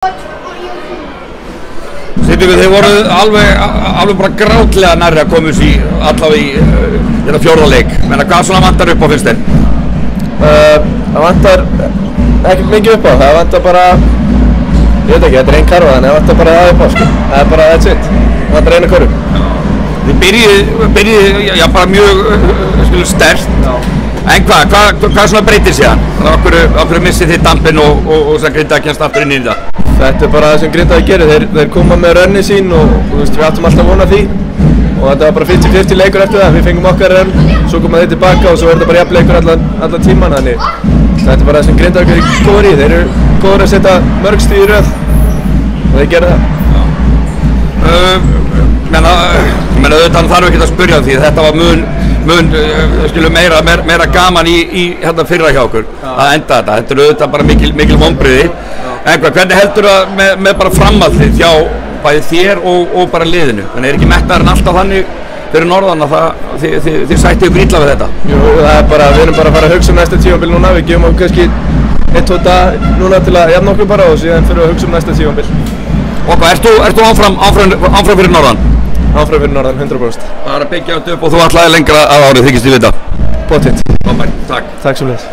Þeir voru alveg bara grátlega nærri að koma í allavega í þetta fjórða leik. Menna, hvað svona vantar upp á finnst þér? Það vantar ekkert mikið upp á, það vantar bara, ég veit ekki, þetta einn karfa þannig, það vantar bara það upp á sko. Það bara that's it, það vantar eina körfu. Þið byrjuðu bara mjög sterkt. En hvað svona breytir síðan? Okkur missið þið dampinn og sem Grindavík kemst aftur inn í þetta? Þetta er bara það sem Grindavík gerir, þeir koma með rönni sín og við áttum alltaf vona því og þetta var bara 50-50 leikur eftir það, við fengum okkar rönn, svo koma þeir tilbaka og svo er þetta bara jafn leikur allan tíman, þannig þetta er bara það sem Grindavík er góður í, þeir eru góður að setja mörg stig í röð og þeir gera það. Menna auðvitað þarf ekki að spyrja því þetta var meira gaman í hérna fyrra hjá okkur að enda þetta er auðvitað bara mikil vonbrigði. En hvernig heldur það með bara framhaldið hjá bæði þér og bara liðinu? Þannig er ekki metnaðar en alltaf þannig fyrir norðan að þið sættu ykkur illa við þetta? Jú, það er bara, við erum bara að fara að hugsa næsta tímabil núna, við gefum okkur kannski 1-2 dag núna til að jafna okkur bara og síðan fyrir að hugsa næsta tímabil. Og hvað, ert þú áfram fyrir norðan? Áfram fyrir norðan, 100%. Það er að byggja þetta upp og þú ætlaði lengra að árið þykist í þetta? Pottitt. Takk. Takk svo leiðis.